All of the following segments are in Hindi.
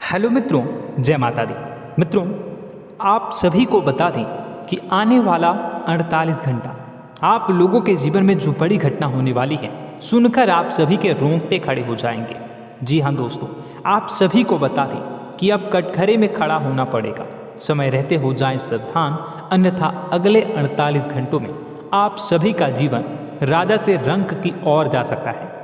हेलो मित्रों, जय माता दी। मित्रों, आप सभी को बता दें कि आने वाला 48 घंटा आप लोगों के जीवन में जो बड़ी घटना होने वाली है, सुनकर आप सभी के रोंगटे खड़े हो जाएंगे। जी हाँ दोस्तों, आप सभी को बता दें कि अब कटघरे में खड़ा होना पड़ेगा। समय रहते हो जाएं सावधान, अन्यथा अगले 48 घंटों में आप सभी का जीवन राजा से रंक की ओर जा सकता है।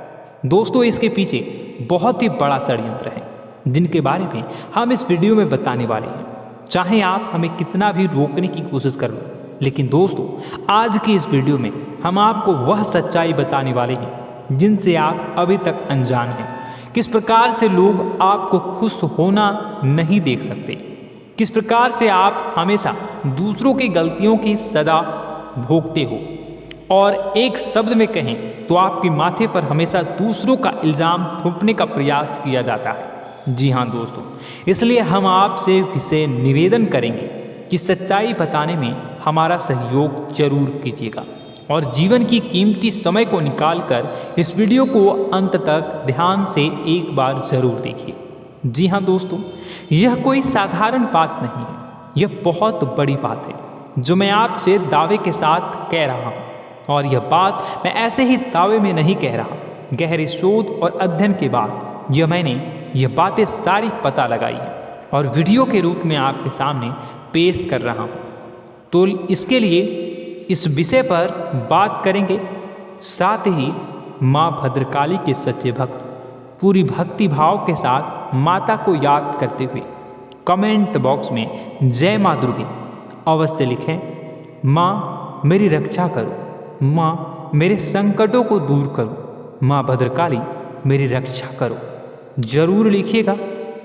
दोस्तों, इसके पीछे बहुत ही बड़ा षड्यंत्र है जिनके बारे में हम इस वीडियो में बताने वाले हैं। चाहे आप हमें कितना भी रोकने की कोशिश कर लो, लेकिन दोस्तों आज की इस वीडियो में हम आपको वह सच्चाई बताने वाले हैं जिनसे आप अभी तक अनजान हैं। किस प्रकार से लोग आपको खुश होना नहीं देख सकते, किस प्रकार से आप हमेशा दूसरों की गलतियों की सजा भोगते हो, और एक शब्द में कहें तो आपके माथे पर हमेशा दूसरों का इल्ज़ाम थोपने का प्रयास किया जाता है। जी हाँ दोस्तों, इसलिए हम आपसे विशेष निवेदन करेंगे कि सच्चाई बताने में हमारा सहयोग जरूर कीजिएगा और जीवन की कीमती समय को निकालकर इस वीडियो को अंत तक ध्यान से एक बार जरूर देखिए। जी हाँ दोस्तों, यह कोई साधारण बात नहीं है, यह बहुत बड़ी बात है जो मैं आपसे दावे के साथ कह रहा हूँ। और यह बात मैं ऐसे ही दावे में नहीं कह रहा, गहरे शोध और अध्ययन के बाद यह बातें सारी पता लगाई है और वीडियो के रूप में आपके सामने पेश कर रहा हूँ। तो इसके लिए इस विषय पर बात करेंगे। साथ ही माँ भद्रकाली के सच्चे भक्त पूरी भक्ति भाव के साथ माता को याद करते हुए कमेंट बॉक्स में जय माँ दुर्गे अवश्य लिखें। माँ मेरी रक्षा करो, माँ मेरे संकटों को दूर करो, माँ भद्रकाली मेरी रक्षा करो, जरूर लिखिएगा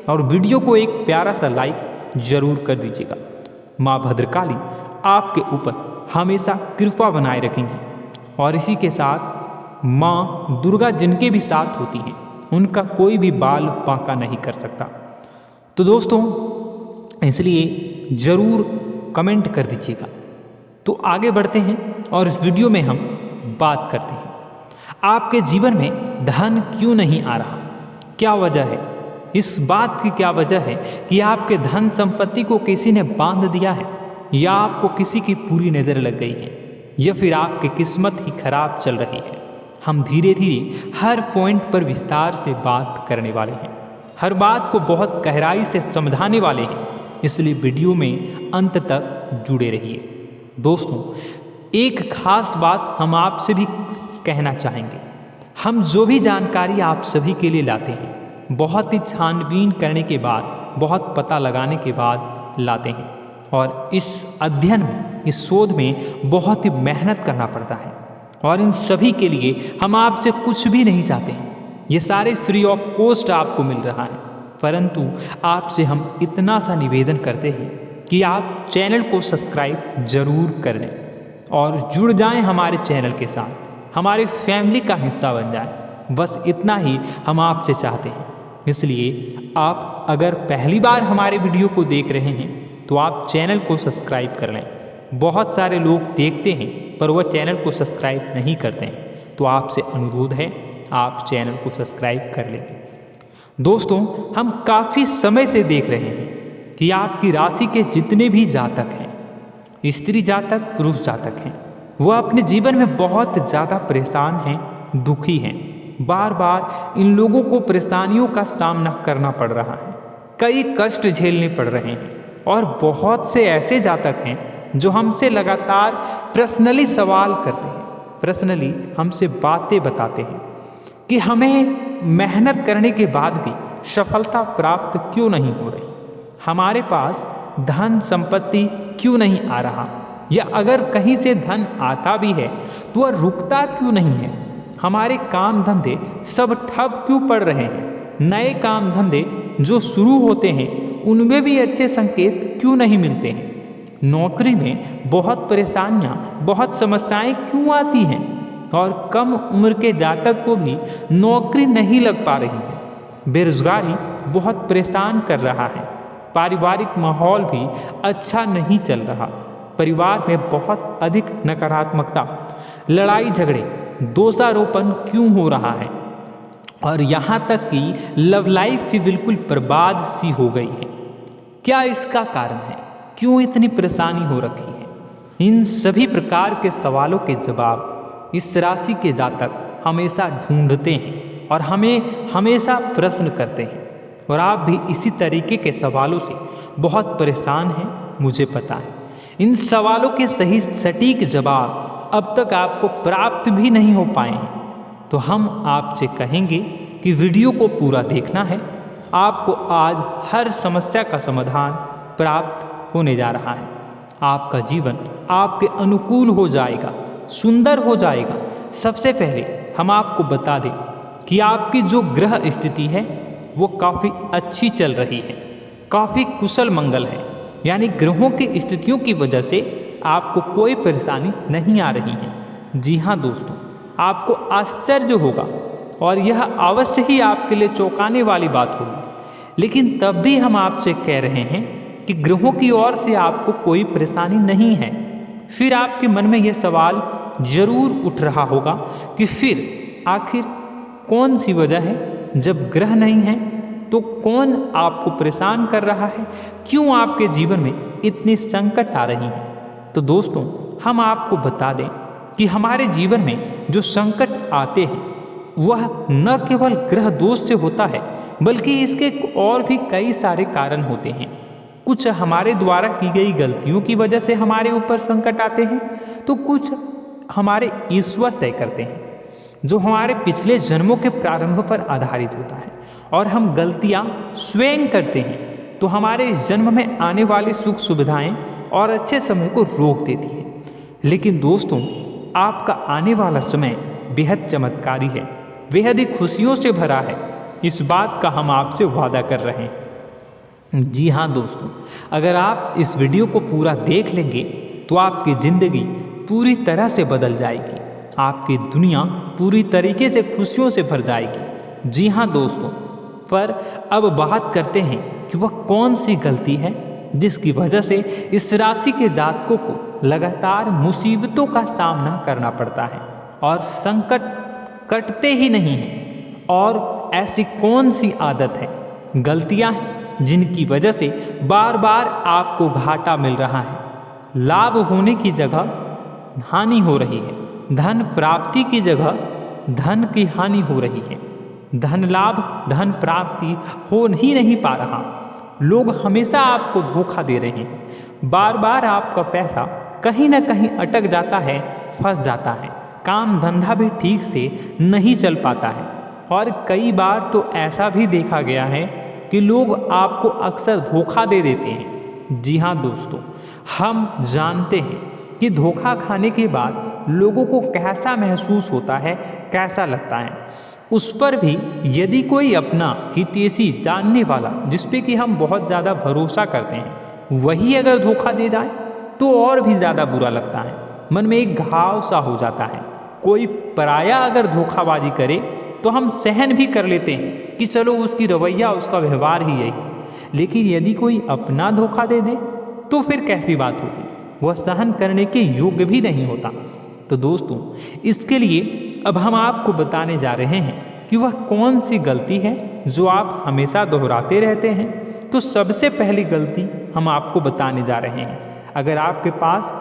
और वीडियो को एक प्यारा सा लाइक जरूर कर दीजिएगा। माँ भद्रकाली आपके ऊपर हमेशा कृपा बनाए रखेंगी और इसी के साथ माँ दुर्गा जिनके भी साथ होती हैं उनका कोई भी बाल बांका नहीं कर सकता। तो दोस्तों, इसलिए ज़रूर कमेंट कर दीजिएगा। तो आगे बढ़ते हैं और इस वीडियो में हम बात करते हैं, आपके जीवन में धन क्यों नहीं आ रहा, क्या वजह है। इस बात की क्या वजह है कि आपके धन संपत्ति को किसी ने बांध दिया है, या आपको किसी की पूरी नज़र लग गई है, या फिर आपकी किस्मत ही खराब चल रही है। हम धीरे धीरे हर पॉइंट पर विस्तार से बात करने वाले हैं, हर बात को बहुत गहराई से समझाने वाले हैं, इसलिए वीडियो में अंत तक जुड़े रहिए। दोस्तों, एक खास बात हम आपसे भी कहना चाहेंगे। हम जो भी जानकारी आप सभी के लिए लाते हैं बहुत ही छानबीन करने के बाद, बहुत पता लगाने के बाद लाते हैं, और इस अध्ययन में, इस शोध में बहुत ही मेहनत करना पड़ता है। और इन सभी के लिए हम आपसे कुछ भी नहीं चाहते हैं, ये सारे फ्री ऑफ कॉस्ट आपको मिल रहा है। परंतु आपसे हम इतना सा निवेदन करते हैं कि आप चैनल को सब्सक्राइब जरूर कर लें और जुड़ जाएं हमारे चैनल के साथ, हमारे फैमिली का हिस्सा बन जाए। बस इतना ही हम आपसे चाहते हैं। इसलिए आप अगर पहली बार हमारे वीडियो को देख रहे हैं तो आप चैनल को सब्सक्राइब कर लें। बहुत सारे लोग देखते हैं पर वह चैनल को सब्सक्राइब नहीं करते हैं, तो आपसे अनुरोध है आप चैनल को सब्सक्राइब कर लें। दोस्तों, हम काफ़ी समय से देख रहे हैं कि आपकी राशि के जितने भी जातक हैं, स्त्री जातक, पुरुष जातक हैं, वह अपने जीवन में बहुत ज़्यादा परेशान हैं, दुखी हैं। बार बार इन लोगों को परेशानियों का सामना करना पड़ रहा है, कई कष्ट झेलने पड़ रहे हैं। और बहुत से ऐसे जातक हैं जो हमसे लगातार पर्सनली सवाल करते हैं, पर्सनली हमसे बातें बताते हैं कि हमें मेहनत करने के बाद भी सफलता प्राप्त क्यों नहीं हो रही, हमारे पास धन संपत्ति क्यों नहीं आ रहा, या अगर कहीं से धन आता भी है तो वह रुकता क्यों नहीं है, हमारे काम धंधे सब ठप क्यों पड़ रहे हैं, नए काम धंधे जो शुरू होते हैं उनमें भी अच्छे संकेत क्यों नहीं मिलते हैं, नौकरी में बहुत परेशानियां, बहुत समस्याएं क्यों आती हैं, और कम उम्र के जातक को भी नौकरी नहीं लग पा रही है, बेरोजगारी बहुत परेशान कर रहा है, पारिवारिक माहौल भी अच्छा नहीं चल रहा, परिवार में बहुत अधिक नकारात्मकता, लड़ाई झगड़े, दोषारोपण क्यों हो रहा है, और यहाँ तक कि लव लाइफ भी बिल्कुल बर्बाद सी हो गई है। क्या इसका कारण है? क्यों इतनी परेशानी हो रखी है? इन सभी प्रकार के सवालों के जवाब इस राशि के जातक हमेशा ढूंढते हैं और हमें हमेशा प्रश्न करते हैं। और आप भी इसी तरीके के सवालों से बहुत परेशान हैं, मुझे पता है। इन सवालों के सही सटीक जवाब अब तक आपको प्राप्त भी नहीं हो पाए हैं, तो हम आपसे कहेंगे कि वीडियो को पूरा देखना है। आपको आज हर समस्या का समाधान प्राप्त होने जा रहा है। आपका जीवन आपके अनुकूल हो जाएगा, सुंदर हो जाएगा। सबसे पहले हम आपको बता दें कि आपकी जो ग्रह स्थिति है वो काफ़ी अच्छी चल रही है, काफ़ी कुशल मंगल है। यानी ग्रहों की स्थितियों की वजह से आपको कोई परेशानी नहीं आ रही है। जी हाँ दोस्तों, आपको आश्चर्य होगा और यह अवश्य ही आपके लिए चौंकाने वाली बात होगी। लेकिन तब भी हम आपसे कह रहे हैं कि ग्रहों की ओर से आपको कोई परेशानी नहीं है। फिर आपके मन में यह सवाल जरूर उठ रहा होगा कि फिर आखिर कौन सी वजह है? जब ग्रह नहीं है तो कौन आपको परेशान कर रहा है? क्यों आपके जीवन में इतनी संकट आ रही हैं? तो दोस्तों, हम आपको बता दें कि हमारे जीवन में जो संकट आते हैं वह न केवल ग्रह दोष से होता है, बल्कि इसके और भी कई सारे कारण होते हैं। कुछ हमारे द्वारा की गई गलतियों की वजह से हमारे ऊपर संकट आते हैं, तो कुछ हमारे ईश्वर तय करते हैं, जो हमारे पिछले जन्मों के प्रारंभ पर आधारित होता है। और हम गलतियां स्वयं करते हैं तो हमारे इस जन्म में आने वाली सुख सुविधाएं और अच्छे समय को रोक देती है। लेकिन दोस्तों, आपका आने वाला समय बेहद चमत्कारी है, बेहद ही खुशियों से भरा है। इस बात का हम आपसे वादा कर रहे हैं। जी हाँ दोस्तों, अगर आप इस वीडियो को पूरा देख लेंगे तो आपकी ज़िंदगी पूरी तरह से बदल जाएगी, आपकी दुनिया पूरी तरीके से खुशियों से भर जाएगी। जी हाँ दोस्तों, पर अब बात करते हैं कि वह कौन सी गलती है जिसकी वजह से इस राशि के जातकों को लगातार मुसीबतों का सामना करना पड़ता है और संकट कटते ही नहीं हैं। और ऐसी कौन सी आदत है, गलतियां हैं जिनकी वजह से बार बार आपको घाटा मिल रहा है, लाभ होने की जगह हानि हो रही है, धन प्राप्ति की जगह धन की हानि हो रही है, धन लाभ धन प्राप्ति हो ही नहीं पा रहा। लोग हमेशा आपको धोखा दे रहे हैं, बार बार आपका पैसा कहीं ना कहीं अटक जाता है, फंस जाता है, काम धंधा भी ठीक से नहीं चल पाता है। और कई बार तो ऐसा भी देखा गया है कि लोग आपको अक्सर धोखा दे देते हैं। जी हाँ दोस्तों, हम जानते हैं कि धोखा खाने के बाद लोगों को कैसा महसूस होता है, कैसा लगता है। उस पर भी यदि कोई अपना हितैषी जानने वाला, जिस पे कि हम बहुत ज़्यादा भरोसा करते हैं, वही अगर धोखा दे जाए तो और भी ज़्यादा बुरा लगता है, मन में एक घाव सा हो जाता है। कोई पराया अगर धोखाबाजी करे तो हम सहन भी कर लेते हैं कि चलो उसकी रवैया, उसका व्यवहार ही यही है। लेकिन यदि कोई अपना धोखा दे दे तो फिर कैसी बात होगी, वह सहन करने के योग्य भी नहीं होता। तो दोस्तों, इसके लिए अब हम आपको बताने जा रहे हैं कि वह कौन सी गलती है जो आप हमेशा दोहराते रहते हैं। तो सबसे पहली गलती हम आपको बताने जा रहे हैं। अगर आपके पास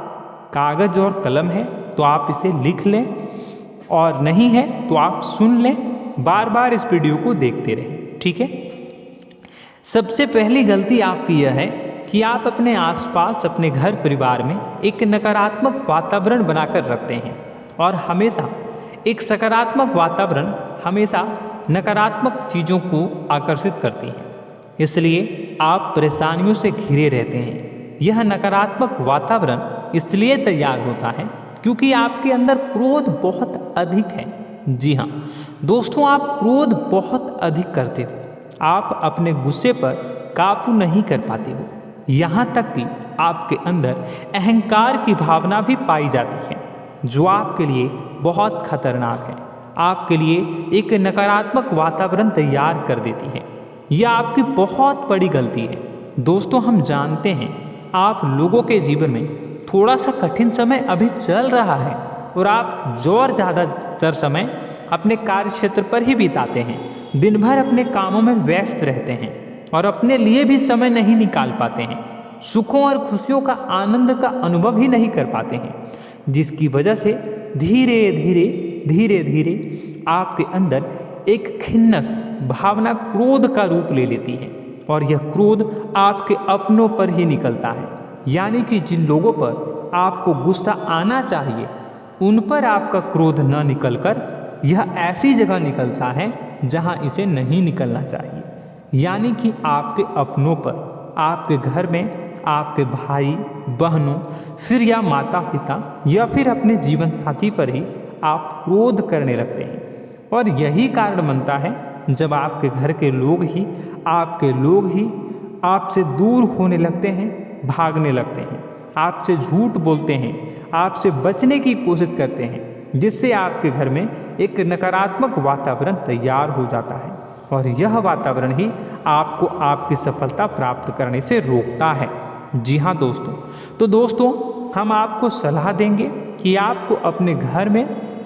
कागज़ और कलम है तो आप इसे लिख लें, और नहीं है तो आप सुन लें, बार बार इस वीडियो को देखते रहें, ठीक है। सबसे पहली गलती आपकी यह है कि आप अपने आसपास, अपने घर परिवार में एक नकारात्मक वातावरण बनाकर रखते हैं। और हमेशा एक सकारात्मक वातावरण हमेशा नकारात्मक चीज़ों को आकर्षित करती है, इसलिए आप परेशानियों से घिरे रहते हैं। यह नकारात्मक वातावरण इसलिए तैयार होता है क्योंकि आपके अंदर क्रोध बहुत अधिक है। जी हाँ दोस्तों, आप क्रोध बहुत अधिक करते हो, आप अपने गुस्से पर काबू नहीं कर पाते हो। यहाँ तक कि आपके अंदर अहंकार की भावना भी पाई जाती है, जो आपके लिए बहुत खतरनाक है, आपके लिए एक नकारात्मक वातावरण तैयार कर देती है। यह आपकी बहुत बड़ी गलती है। दोस्तों, हम जानते हैं आप लोगों के जीवन में थोड़ा सा कठिन समय अभी चल रहा है और आप और ज़्यादा अक्सर समय अपने कार्य क्षेत्र पर ही बिताते हैं, दिन भर अपने कामों में व्यस्त रहते हैं और अपने लिए भी समय नहीं निकाल पाते हैं। सुखों और खुशियों का आनंद का अनुभव ही नहीं कर पाते हैं, जिसकी वजह से धीरे धीरे आपके अंदर एक खिन्नस भावना क्रोध का रूप ले लेती है और यह क्रोध आपके अपनों पर ही निकलता है। यानी कि जिन लोगों पर आपको गुस्सा आना चाहिए उन पर आपका क्रोध न निकलकर यह ऐसी जगह निकलता है जहां इसे नहीं निकलना चाहिए। यानी कि आपके अपनों पर, आपके घर में आपके भाई बहनों, फिर या माता पिता या फिर अपने जीवन साथी पर ही आप क्रोध करने लगते हैं। और यही कारण बनता है जब आपके घर के लोग ही आपसे दूर होने लगते हैं, भागने लगते हैं, आपसे झूठ बोलते हैं, आपसे बचने की कोशिश करते हैं, जिससे आपके घर में एक नकारात्मक वातावरण तैयार हो जाता है और यह वातावरण ही आपको आपकी सफलता प्राप्त करने से रोकता है। जी हाँ दोस्तों, तो दोस्तों हम आपको सलाह देंगे कि आपको अपने घर में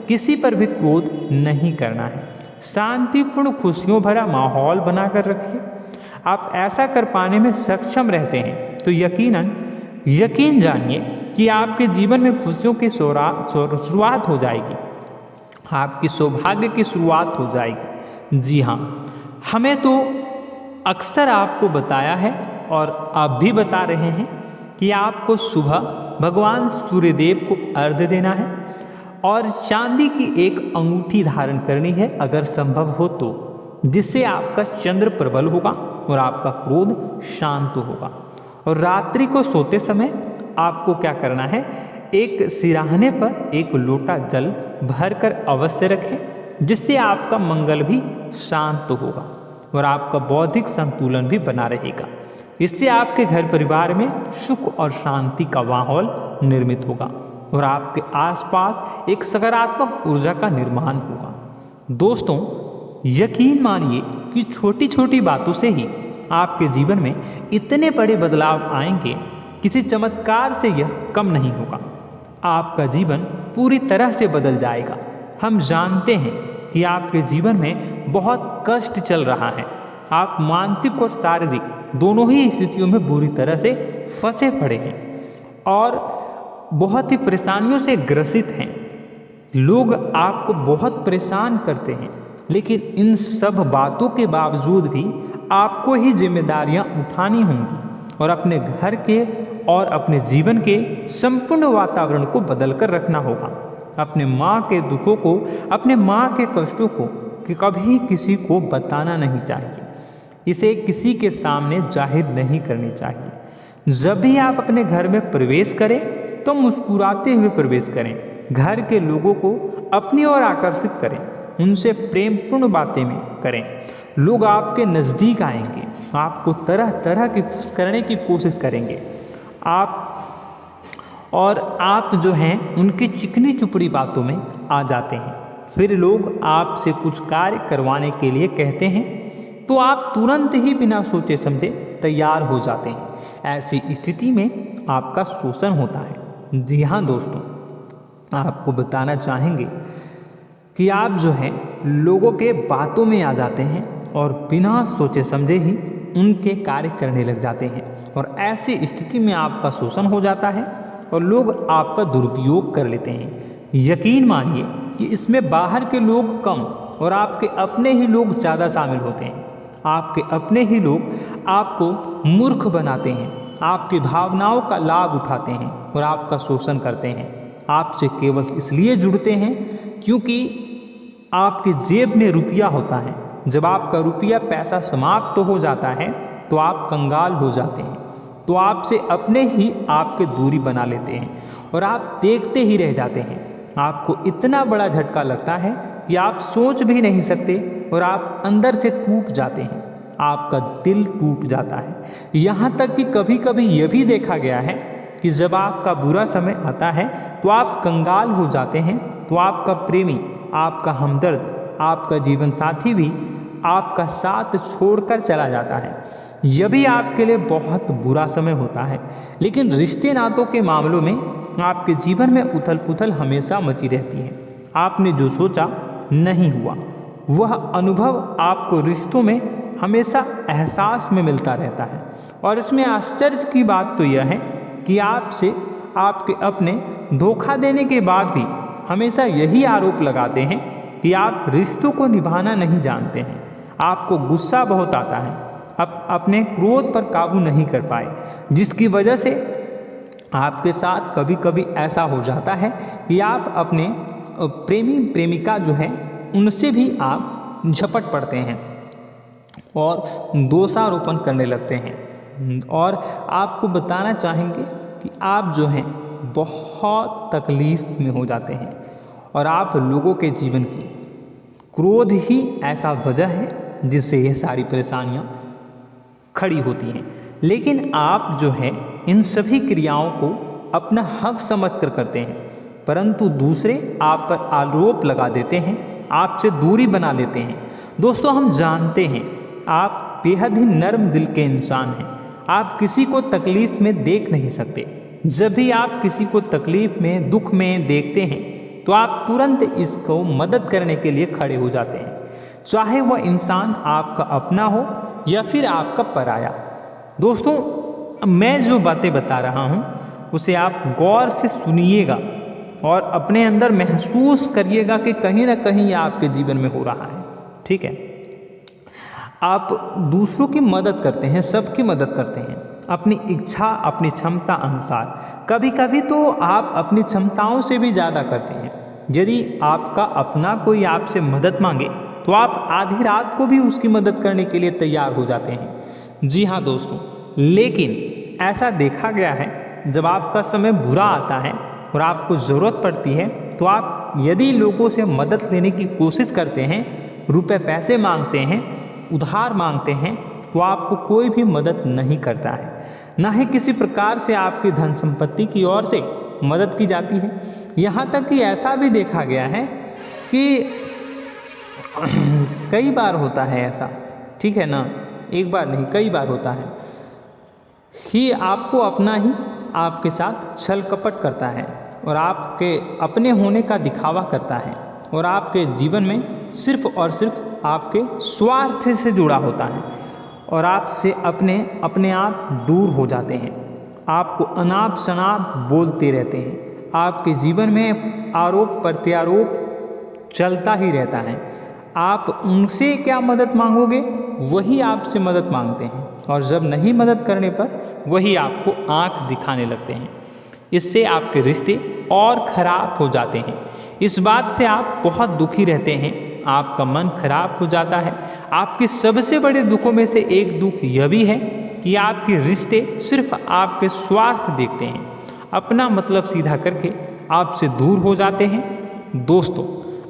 किसी पर भी क्रोध नहीं करना है। शांतिपूर्ण खुशियों भरा माहौल बनाकर रखिए। आप ऐसा कर पाने में सक्षम रहते हैं तो यकीन जानिए कि आपके जीवन में खुशियों की शुरुआत हो जाएगी, आपकी सौभाग्य की शुरुआत हो जाएगी। जी हाँ, हमें तो अक्सर आपको बताया है और आप भी बता रहे हैं कि आपको सुबह भगवान सूर्यदेव को अर्घ्य देना है और चांदी की एक अंगूठी धारण करनी है अगर संभव हो तो, जिससे आपका चंद्र प्रबल होगा और आपका क्रोध शांत होगा। और रात्रि को सोते समय आपको क्या करना है, एक सिराहने पर एक लोटा जल भरकर अवश्य रखें, जिससे आपका मंगल भी शांत होगा और आपका बौद्धिक संतुलन भी बना रहेगा। इससे आपके घर परिवार में सुख और शांति का माहौल निर्मित होगा और आपके आसपास एक सकारात्मक ऊर्जा का निर्माण होगा। दोस्तों यकीन मानिए कि छोटी छोटी बातों से ही आपके जीवन में इतने बड़े बदलाव आएंगे, किसी चमत्कार से यह कम नहीं होगा। आपका जीवन पूरी तरह से बदल जाएगा। हम जानते हैं कि आपके जीवन में बहुत कष्ट चल रहा है, आप मानसिक और शारीरिक दोनों ही स्थितियों में बुरी तरह से फंसे पड़े हैं और बहुत ही परेशानियों से ग्रसित हैं। लोग आपको बहुत परेशान करते हैं, लेकिन इन सब बातों के बावजूद भी आपको ही जिम्मेदारियां उठानी होंगी और अपने घर के और अपने जीवन के संपूर्ण वातावरण को बदलकर रखना होगा। अपने माँ के दुखों को, अपने माँ के कष्टों को कभी किसी को बताना नहीं चाहिए, इसे किसी के सामने जाहिर नहीं करनी चाहिए। जब भी आप अपने घर में प्रवेश करें तो मुस्कुराते हुए प्रवेश करें, घर के लोगों को अपनी ओर आकर्षित करें, उनसे प्रेमपूर्ण बातें में करें। लोग आपके नज़दीक आएंगे, आपको तरह तरह की खुश करने की कोशिश करेंगे। आप जो हैं उनकी चिकनी चुपड़ी बातों में आ जाते हैं। फिर लोग आपसे कुछ कार्य करवाने के लिए कहते हैं तो आप तुरंत ही बिना सोचे समझे तैयार हो जाते हैं। ऐसी स्थिति में आपका शोषण होता है। जी हाँ दोस्तों, आपको बताना चाहेंगे कि आप जो हैं लोगों के बातों में आ जाते हैं और बिना सोचे समझे ही उनके कार्य करने लग जाते हैं और ऐसी स्थिति में आपका शोषण हो जाता है और लोग आपका दुरुपयोग कर लेते हैं। यकीन मानिए कि इसमें बाहर के लोग कम और आपके अपने ही लोग ज़्यादा शामिल होते हैं। आपके अपने ही लोग आपको मूर्ख बनाते हैं, आपकी भावनाओं का लाभ उठाते हैं और आपका शोषण करते हैं। आपसे केवल इसलिए जुड़ते हैं क्योंकि आपकी जेब में रुपया होता है। जब आपका रुपया पैसा समाप्त हो जाता है तो आप कंगाल हो जाते हैं, तो आपसे अपने ही आपके दूरी बना लेते हैं और आप देखते ही रह जाते हैं। आपको इतना बड़ा झटका लगता है कि आप सोच भी नहीं सकते और आप अंदर से टूट जाते हैं, आपका दिल टूट जाता है। यहाँ तक कि कभी कभी यह भी देखा गया है कि जब आपका बुरा समय आता है तो आप कंगाल हो जाते हैं, तो आपका प्रेमी, आपका हमदर्द, आपका जीवन साथी भी आपका साथ छोड़कर चला जाता है। यह भी आपके लिए बहुत बुरा समय होता है। लेकिन रिश्ते नातों के मामलों में आपके जीवन में उथल पुथल हमेशा मची रहती है। आपने जो सोचा नहीं हुआ। वह अनुभव आपको रिश्तों में हमेशा एहसास में मिलता रहता है। और इसमें आश्चर्य की बात तो यह है कि आपसे आपके अपने धोखा देने के बाद भी हमेशा यही आरोप लगाते हैं कि आप रिश्तों को निभाना नहीं जानते हैं। आपको गुस्सा बहुत आता है, अपने क्रोध पर काबू नहीं कर पाए, जिसकी वजह से आपके साथ कभी कभी ऐसा हो जाता है कि आप अपने प्रेमी प्रेमिका जो है उनसे भी आप झपट पड़ते हैं और दोषारोपण करने लगते हैं। और आपको बताना चाहेंगे कि आप जो हैं बहुत तकलीफ़ में हो जाते हैं और आप लोगों के जीवन की क्रोध ही ऐसा वजह है जिससे ये सारी परेशानियाँ खड़ी होती हैं। लेकिन आप जो है इन सभी क्रियाओं को अपना हक समझकर करते हैं, परंतु दूसरे आप पर आरोप लगा देते हैं, आपसे दूरी बना लेते हैं। दोस्तों, हम जानते हैं आप बेहद ही नर्म दिल के इंसान हैं। आप किसी को तकलीफ़ में देख नहीं सकते। जब भी आप किसी को तकलीफ़ में, दुख में देखते हैं तो आप तुरंत इसको मदद करने के लिए खड़े हो जाते हैं, चाहे वह इंसान आपका अपना हो या फिर आपका पराया। दोस्तों, मैं जो बातें बता रहा हूँ उसे आप गौर से सुनिएगा और अपने अंदर महसूस करिएगा कि कहीं ना कहीं यह आपके जीवन में हो रहा है। ठीक है, आप दूसरों की मदद करते हैं, सबकी मदद करते हैं अपनी इच्छा, अपनी क्षमता अनुसार। कभी कभी तो आप अपनी क्षमताओं से भी ज़्यादा करते हैं। यदि आपका अपना कोई आपसे मदद मांगे तो आप आधी रात को भी उसकी मदद करने के लिए तैयार हो जाते हैं। जी हाँ दोस्तों, लेकिन ऐसा देखा गया है जब आपका समय बुरा आता है और आपको ज़रूरत पड़ती है तो आप यदि लोगों से मदद लेने की कोशिश करते हैं, रुपए पैसे मांगते हैं, उधार मांगते हैं, तो आपको कोई भी मदद नहीं करता है। ना ही किसी प्रकार से आपकी धन संपत्ति की ओर से मदद की जाती है। यहाँ तक कि ऐसा भी देखा गया है कि कई बार होता है ऐसा, ठीक है ना, एक बार नहीं कई बार होता है कि आपको अपना ही आपके साथ छल कपट करता है और आपके अपने होने का दिखावा करता है और आपके जीवन में सिर्फ और सिर्फ आपके स्वार्थ से जुड़ा होता है और आपसे अपने आप दूर हो जाते हैं। आपको अनाप शनाप बोलते रहते हैं। आपके जीवन में आरोप प्रत्यारोप चलता ही रहता है। आप उनसे क्या मदद मांगोगे, वही आपसे मदद मांगते हैं और जब नहीं मदद करने पर वही आपको आंख दिखाने लगते हैं। इससे आपके रिश्ते और खराब हो जाते हैं। इस बात से आप बहुत दुखी रहते हैं, आपका मन खराब हो जाता है। आपके सबसे बड़े दुखों में से एक दुख यह भी है कि आपके रिश्ते सिर्फ आपके स्वार्थ देखते हैं, अपना मतलब सीधा करके आपसे दूर हो जाते हैं। दोस्तों,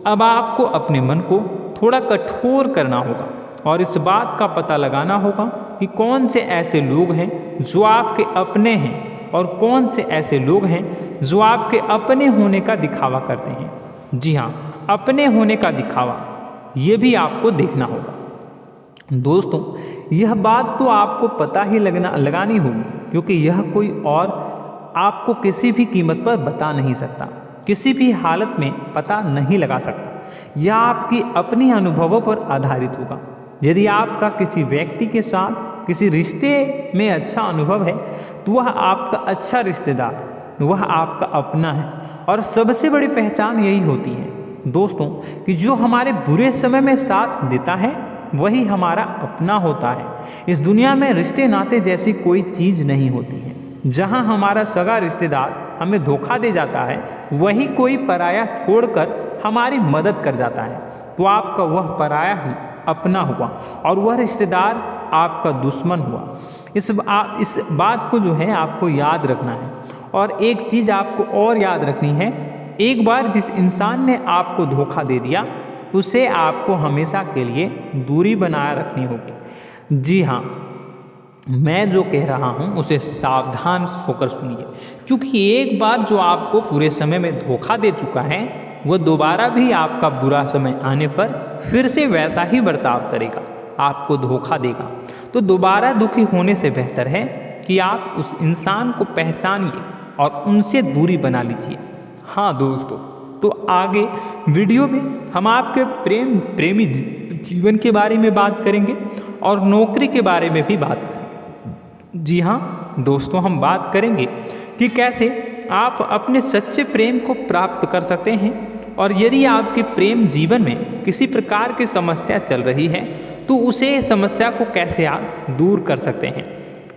अब आपको अपने मन को थोड़ा कठोर करना होगा और इस बात का पता लगाना होगा कि कौन से ऐसे लोग हैं जो आपके अपने हैं और कौन से ऐसे लोग हैं जो आपके अपने होने का दिखावा करते हैं। जी हाँ, अपने होने का दिखावा, ये भी आपको देखना होगा। दोस्तों, यह बात तो आपको पता ही लगानी होगी, क्योंकि यह कोई और आपको किसी भी कीमत पर बता नहीं सकता, किसी भी हालत में पता नहीं लगा सकता। यह आपकी अपनी अनुभवों पर आधारित होगा। यदि आपका किसी व्यक्ति के साथ किसी रिश्ते में अच्छा अनुभव है तो वह आपका अच्छा रिश्तेदार, वह आपका अपना है। और सबसे बड़ी पहचान यही होती है दोस्तों कि जो हमारे बुरे समय में साथ देता है वही हमारा अपना होता है। इस दुनिया में रिश्ते नाते जैसी कोई चीज़ नहीं होती है। जहाँ हमारा सगा रिश्तेदार हमें धोखा दे जाता है, वही कोई पराया छोड़कर हमारी मदद कर जाता है, तो आपका वह पराया ही अपना हुआ और वह रिश्तेदार आपका दुश्मन हुआ। इस बात को जो है आपको याद रखना है। और एक चीज़ आपको और याद रखनी है, एक बार जिस इंसान ने आपको धोखा दे दिया उसे आपको हमेशा के लिए दूरी बनाए रखनी होगी। जी हाँ, मैं जो कह रहा हूँ उसे सावधान होकर सुनिए, क्योंकि एक बार जो आपको पूरे समय में धोखा दे चुका है वह दोबारा भी आपका बुरा समय आने पर फिर से वैसा ही बर्ताव करेगा, आपको धोखा देगा। तो दोबारा दुखी होने से बेहतर है कि आप उस इंसान को पहचानिए और उनसे दूरी बना लीजिए। हाँ दोस्तों, तो आगे वीडियो में हम आपके प्रेमी जीवन के बारे में बात करेंगे और नौकरी के बारे में भी बात करेंगे। जी हाँ दोस्तों, हम बात करेंगे कि कैसे आप अपने सच्चे प्रेम को प्राप्त कर सकते हैं, और यदि आपके प्रेम जीवन में किसी प्रकार की समस्या चल रही है तो उसे समस्या को कैसे आप दूर कर सकते हैं।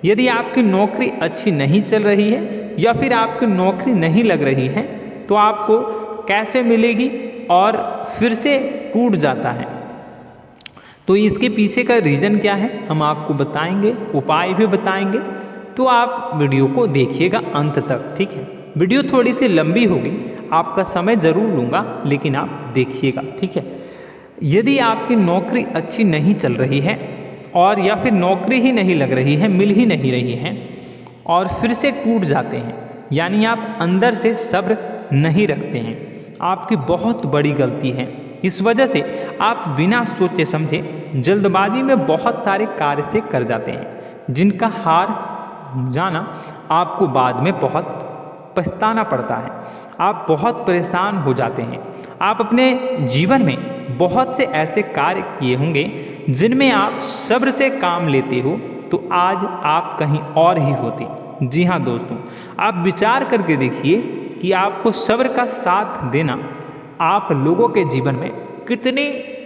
यदि आपकी नौकरी अच्छी नहीं चल रही है या फिर आपकी नौकरी नहीं लग रही है तो आपको कैसे मिलेगी और फिर से टूट जाता है, तो इसके पीछे का रीज़न क्या है हम आपको बताएंगे, उपाय भी बताएंगे। तो आप वीडियो को देखिएगा अंत तक, ठीक है। वीडियो थोड़ी सी लंबी होगी, आपका समय ज़रूर लूँगा, लेकिन आप देखिएगा, ठीक है। यदि आपकी नौकरी अच्छी नहीं चल रही है और या फिर नौकरी ही नहीं लग रही है, मिल ही नहीं रही है और फिर से टूट जाते हैं, यानी आप अंदर से सब्र नहीं रखते हैं, आपकी बहुत बड़ी गलती है। इस वजह से आप बिना सोचे समझे जल्दबाजी में बहुत सारे कार्य से कर जाते हैं, जिनका हार जाना आपको बाद में बहुत पछताना पड़ता है। आप बहुत परेशान हो जाते हैं। आप अपने जीवन में बहुत से ऐसे कार्य किए होंगे जिनमें आप सब्र से काम लेते हो, तो आज आप कहीं और ही होते। जी हाँ दोस्तों, आप विचार करके देखिए कि आपको सब्र का साथ देना आप लोगों के जीवन में कितने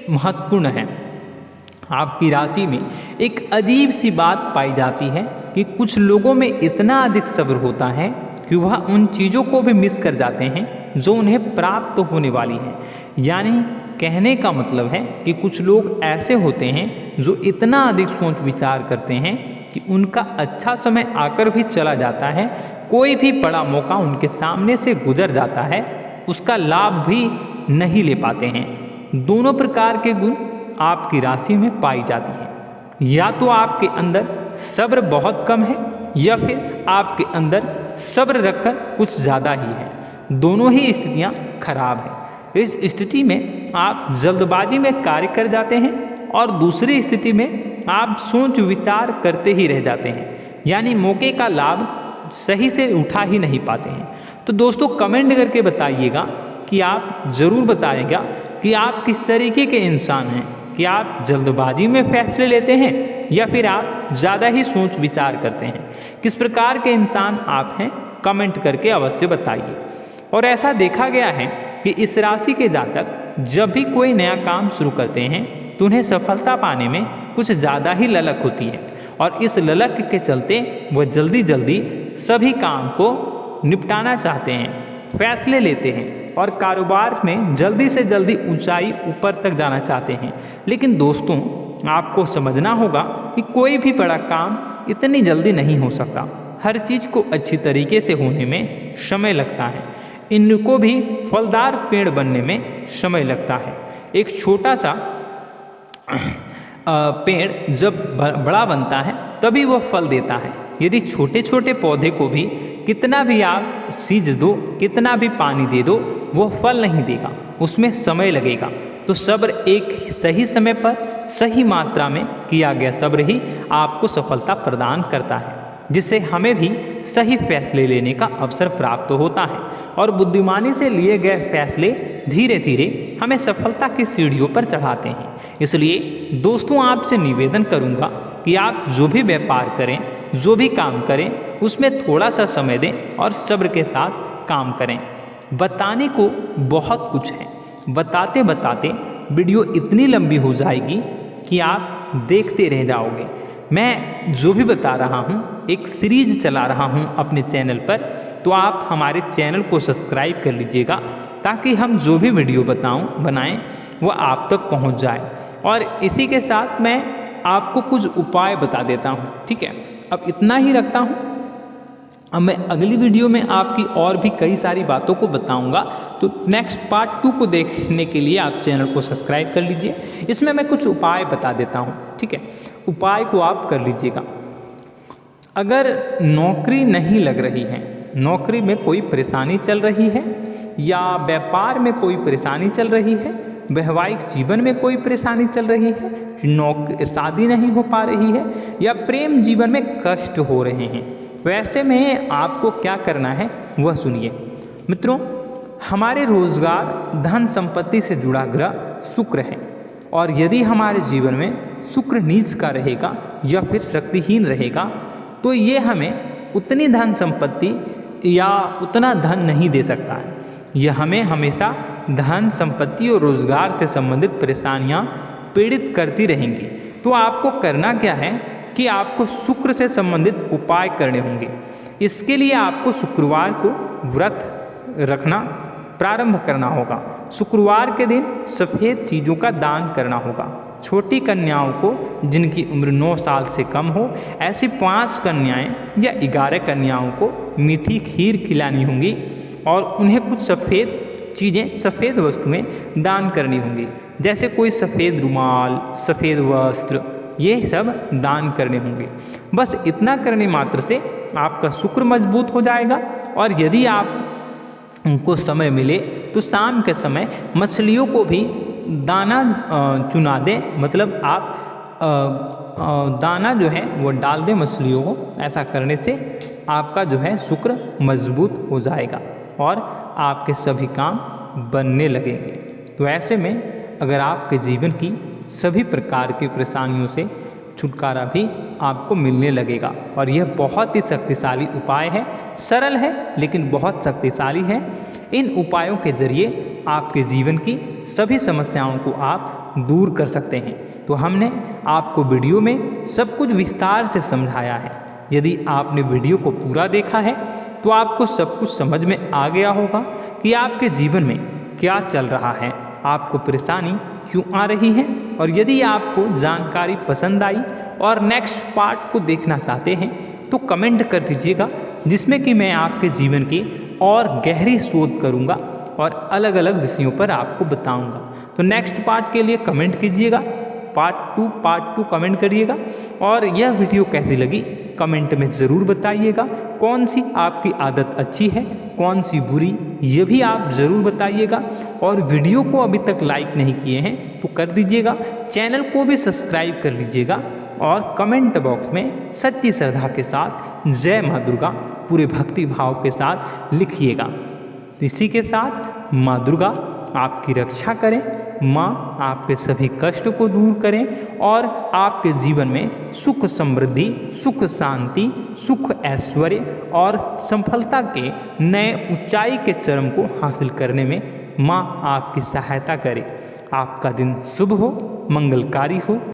महत्वपूर्ण है। आपकी राशि में एक अजीब सी बात पाई जाती है कि कुछ लोगों में इतना अधिक सब्र होता है कि वह उन चीज़ों को भी मिस कर जाते हैं जो उन्हें प्राप्त होने वाली है। यानी कहने का मतलब है कि कुछ लोग ऐसे होते हैं जो इतना अधिक सोच विचार करते हैं कि उनका अच्छा समय आकर भी चला जाता है, कोई भी बड़ा मौका उनके सामने से गुजर जाता है, उसका लाभ भी नहीं ले पाते हैं। दोनों प्रकार के गुण आपकी राशि में पाई जाती है। या तो आपके अंदर सब्र बहुत कम है या फिर आपके अंदर सब्र रखकर कुछ ज़्यादा ही है। दोनों ही स्थितियाँ खराब हैं। इस स्थिति में आप जल्दबाजी में कार्य कर जाते हैं और दूसरी स्थिति में आप सोच विचार करते ही रह जाते हैं, यानी मौके का लाभ सही से उठा ही नहीं पाते हैं। तो दोस्तों कमेंट करके बताइएगा कि आप ज़रूर बताइएगा कि आप किस तरीके के इंसान हैं, कि आप जल्दबाजी में फैसले लेते हैं या फिर आप ज़्यादा ही सोच विचार करते हैं। किस प्रकार के इंसान आप हैं कमेंट करके अवश्य बताइए। और ऐसा देखा गया है कि इस राशि के जातक जब भी कोई नया काम शुरू करते हैं तो उन्हें सफलता पाने में कुछ ज़्यादा ही ललक होती है, और इस ललक के चलते वह जल्दी जल्दी सभी काम को निपटाना चाहते हैं, फैसले लेते हैं और कारोबार में जल्दी से जल्दी ऊंचाई ऊपर तक जाना चाहते हैं। लेकिन दोस्तों आपको समझना होगा कि कोई भी बड़ा काम इतनी जल्दी नहीं हो सकता। हर चीज़ को अच्छी तरीके से होने में समय लगता है। इनको भी फलदार पेड़ बनने में समय लगता है। एक छोटा सा पेड़ जब बड़ा बनता है तभी वह फल देता है। यदि छोटे छोटे पौधे को भी कितना भी आप सींच दो, कितना भी पानी दे दो, वो फल नहीं देगा, उसमें समय लगेगा। तो सब्र एक सही समय पर सही मात्रा में किया गया सब्र ही आपको सफलता प्रदान करता है, जिससे हमें भी सही फैसले लेने का अवसर प्राप्त होता है। और बुद्धिमानी से लिए गए फैसले धीरे धीरे हमें सफलता की सीढ़ियों पर चढ़ाते हैं। इसलिए दोस्तों आपसे निवेदन करूंगा कि आप जो भी व्यापार करें, जो भी काम करें, उसमें थोड़ा सा समय दें और सब्र के साथ काम करें। बताने को बहुत कुछ है, बताते बताते वीडियो इतनी लंबी हो जाएगी कि आप देखते रह जाओगे। मैं जो भी बता रहा हूँ एक सीरीज चला रहा हूँ अपने चैनल पर, तो आप हमारे चैनल को सब्सक्राइब कर लीजिएगा ताकि हम जो भी वीडियो बनाएं वो आप तक पहुँच जाए। और इसी के साथ मैं आपको कुछ उपाय बता देता हूँ, ठीक है। अब इतना ही रखता हूँ। अब मैं अगली वीडियो में आपकी और भी कई सारी बातों को बताऊंगा। तो नेक्स्ट पार्ट 2 को देखने के लिए आप चैनल को सब्सक्राइब कर लीजिए। इसमें मैं कुछ उपाय बता देता हूं, ठीक है। उपाय को आप कर लीजिएगा। अगर नौकरी नहीं लग रही है, नौकरी में कोई परेशानी चल रही है, या व्यापार में कोई परेशानी चल रही है, वैवाहिक जीवन में कोई परेशानी चल रही है, शादी नहीं हो पा रही है, या प्रेम जीवन में कष्ट हो रहे हैं, वैसे में आपको क्या करना है वह सुनिए। मित्रों, हमारे रोजगार, धन संपत्ति से जुड़ा ग्रह शुक्र है और यदि हमारे जीवन में शुक्र नीच का रहेगा या फिर शक्तिहीन रहेगा तो ये हमें उतनी धन संपत्ति या उतना धन नहीं दे सकता है। यह हमें हमेशा धन संपत्ति और रोजगार से संबंधित परेशानियां पीड़ित करती रहेंगी। तो आपको करना क्या है कि आपको शुक्र से संबंधित उपाय करने होंगे। इसके लिए आपको शुक्रवार को व्रत रखना प्रारंभ करना होगा। शुक्रवार के दिन सफ़ेद चीज़ों का दान करना होगा। छोटी कन्याओं को जिनकी उम्र 9 साल से कम हो, ऐसी 5 कन्याएं या 11 कन्याओं को मीठी खीर खिलानी होंगी और उन्हें कुछ सफ़ेद चीज़ें, सफ़ेद वस्तुएं दान करनी होंगी, जैसे कोई सफ़ेद रुमाल, सफ़ेद वस्त्र, ये सब दान करने होंगे। बस इतना करने मात्र से आपका शुक्र मजबूत हो जाएगा। और यदि आप उनको समय मिले तो शाम के समय मछलियों को भी दाना चुना दें, मतलब आप दाना जो है वो डाल दें मछलियों को। ऐसा करने से आपका जो है शुक्र मजबूत हो जाएगा और आपके सभी काम बनने लगेंगे। तो ऐसे में अगर आपके जीवन की सभी प्रकार की परेशानियों से छुटकारा भी आपको मिलने लगेगा। और यह बहुत ही शक्तिशाली उपाय है, सरल है लेकिन बहुत शक्तिशाली है। इन उपायों के जरिए आपके जीवन की सभी समस्याओं को आप दूर कर सकते हैं। तो हमने आपको वीडियो में सब कुछ विस्तार से समझाया है। यदि आपने वीडियो को पूरा देखा है तो आपको सब कुछ समझ में आ गया होगा कि आपके जीवन में क्या चल रहा है, आपको परेशानी क्यों आ रही है। और यदि आपको जानकारी पसंद आई और नेक्स्ट पार्ट को देखना चाहते हैं तो कमेंट कर दीजिएगा, जिसमें कि मैं आपके जीवन की और गहरी शोध करूंगा और अलग अलग विषयों पर आपको बताऊंगा। तो नेक्स्ट पार्ट के लिए कमेंट कीजिएगा, पार्ट 2 कमेंट करिएगा। और यह वीडियो कैसी लगी कमेंट में ज़रूर बताइएगा। कौन सी आपकी आदत अच्छी है, कौन सी बुरी, ये भी आप ज़रूर बताइएगा। और वीडियो को अभी तक लाइक नहीं किए हैं तो कर दीजिएगा, चैनल को भी सब्सक्राइब कर लीजिएगा और कमेंट बॉक्स में सच्ची श्रद्धा के साथ जय माँ दुर्गा पूरे भक्ति भाव के साथ लिखिएगा। इसी के साथ माँ दुर्गा आपकी रक्षा करें, माँ आपके सभी कष्ट को दूर करें और आपके जीवन में सुख समृद्धि, सुख शांति, सुख ऐश्वर्य और सफलता के नए ऊंचाई के चरम को हासिल करने में माँ आपकी सहायता करे। आपका दिन शुभ हो, मंगलकारी हो।